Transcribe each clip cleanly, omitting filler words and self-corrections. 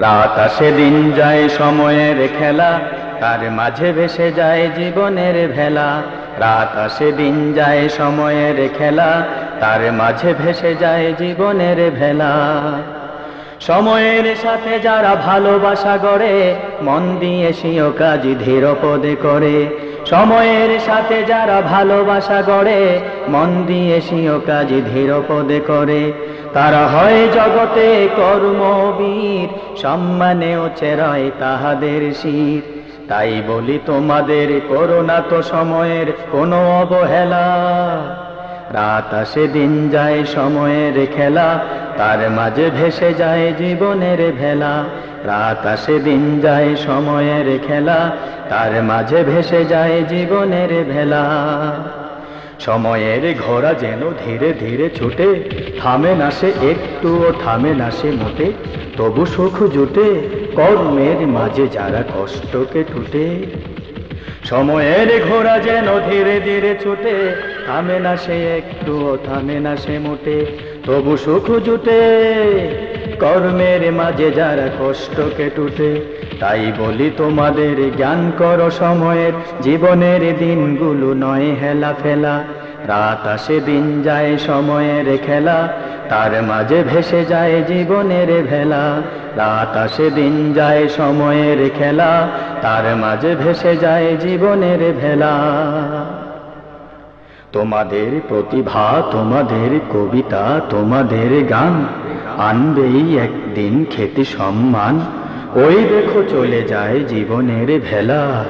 রাত আসে দিন যায় সময়ের খেলা, তার মাঝে ভেসে যায় জীবনের ভেলা। রাত আসে দিন যায় সময়ের খেলা, তার মাঝে ভেসে যায় জীবনের ভেলা। সময়ের সাথে যারা ভালোবাসা গড়ে, মন দিয়ে সিও কাজ ধীর পদে করে। সময়ের সাথে যারা ভালোবাসা গড়ে, মন দিয়ে সিও কাজ ধীর পদে করে। তারা হয় জগতে কর্মবীর, সম্মানেও চেরায় তাহাদের শির। তাই বলি তোমাদের করোনা তো সময়ের কোনো অবহেলা। রাত আসে দিন যায় সময়ের খেলা, তার মাঝে ভেসে যায় জীবনের ভেলা। রাত আসে দিন যায় সময়ের খেলা, তার মাঝে ভেসে যায় জীবনের ভেলা। সময়ের ঘোড়া যেন ধীরে ধীরে ছুটে, থামে না সে একটুও, থামে না সে মোটে। তবু সুখ জুটে কর্মের মাঝে যারা কষ্টকে টুটে। সময়ের ঘোড়া যেন ধীরে ধীরে ছুটে, থামে না সে একটুও, থামে না সে মোটে। তবু সুখ জুটে কর্মের মাঝে যারা কষ্টকে টুটে। তাই বলি তোমাদের জ্ঞান করো সময়ের, জীবনের দিনগুলো নয় হেলা ফেলা। রাত আসে দিন যায় সময়ের খেলা, তার মাঝে ভেসে যায় জীবনের ভেলা। রাত আসে দিন যায় সময়ের খেলা, তার মাঝে ভেসে যায় জীবনের ভেলা। তোমাদের প্রতিভা, তোমাদের কবিতা, তোমাদের গান আনবেই একদিন খ্যাতি সম্মান। ওই দেখো চলে যায় জীবনের ভেলা।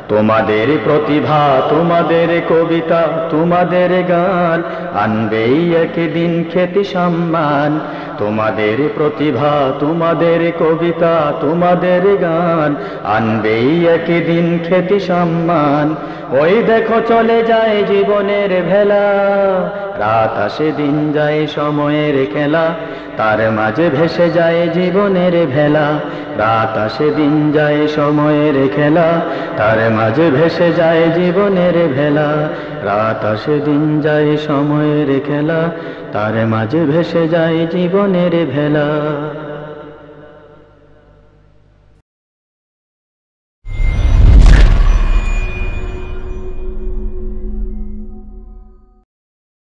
তোমাদের প্রতিভা, তোমাদের কবিতা, তোমাদের গান আনবেই একদিন খ্যাতি সম্মান। তোমাদের প্রতিভা, তোমাদের কবিতা, তোমাদের গান আনবেই একদিন খ্যাতি সম্মান। ওই দেখো চলে যায় জীবনের ভেলা। রাত আসে দিন যায় সময়ের খেলা, তার মাঝে ভেসে যায় জীবনের ভেলা। রাত আসে দিন যায় সময়ের খেলা, তার মাঝে ভেসে যায় জীবনের ভেলা। রাত আসে দিন যায় সময়ের খেলা, তার মাঝে ভেসে যায় জীবনের ভেলা।